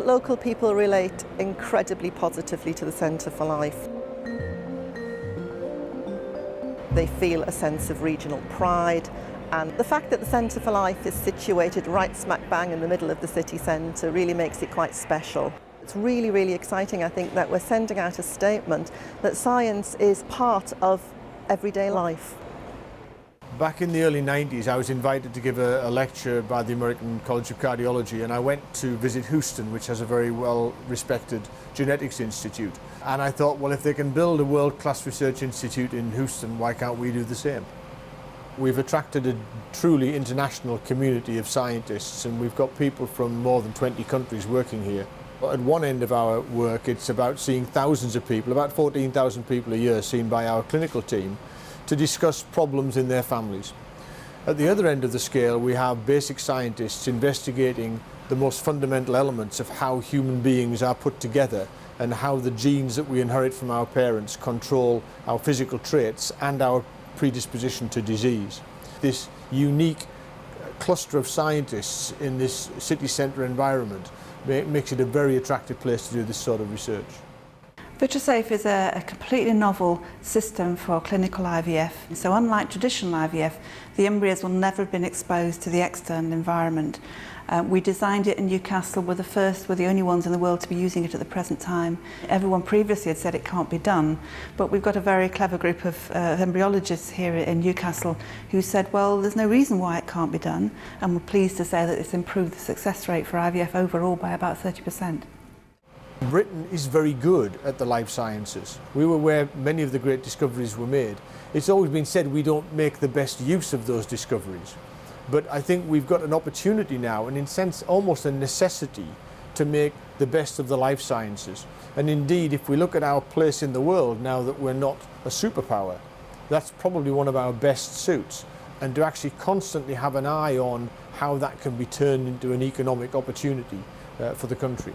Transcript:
that local people relate incredibly positively to the Centre for Life. They feel a sense of regional pride, and the fact that the Centre for Life is situated right smack bang in the middle of the city centre really makes it quite special. It's really, really exciting, I think, that we're sending out a statement that science is part of everyday life. Back in the early 90s, I was invited to give a lecture by the American College of Cardiology, and I went to visit Houston, which has a very well-respected genetics institute. And I thought, well, if they can build a world-class research institute in Houston, why can't we do the same? We've attracted a truly international community of scientists, and we've got people from more than 20 countries working here. At one end of our work, it's about seeing thousands of people, about 14,000 people a year seen by our clinical team, to discuss problems in their families. At the other end of the scale, we have basic scientists investigating the most fundamental elements of how human beings are put together and how the genes that we inherit from our parents control our physical traits and our predisposition to disease. This unique cluster of scientists in this city centre environment makes it a very attractive place to do this sort of research. FutureSafe is a completely novel system for clinical IVF. So unlike traditional IVF, the embryos will never have been exposed to the external environment. We designed it in Newcastle. We're the only ones in the world to be using it at the present time. Everyone previously had said it can't be done, but we've got a very clever group of embryologists here in Newcastle who said, well, there's no reason why it can't be done, and we're pleased to say that it's improved the success rate for IVF overall by about 30%. Britain is very good at the life sciences. We were where many of the great discoveries were made. It's always been said we don't make the best use of those discoveries. But I think we've got an opportunity now, and in a sense almost a necessity, to make the best of the life sciences. And indeed, if we look at our place in the world now that we're not a superpower, that's probably one of our best suits. And to actually constantly have an eye on how that can be turned into an economic opportunity for the country.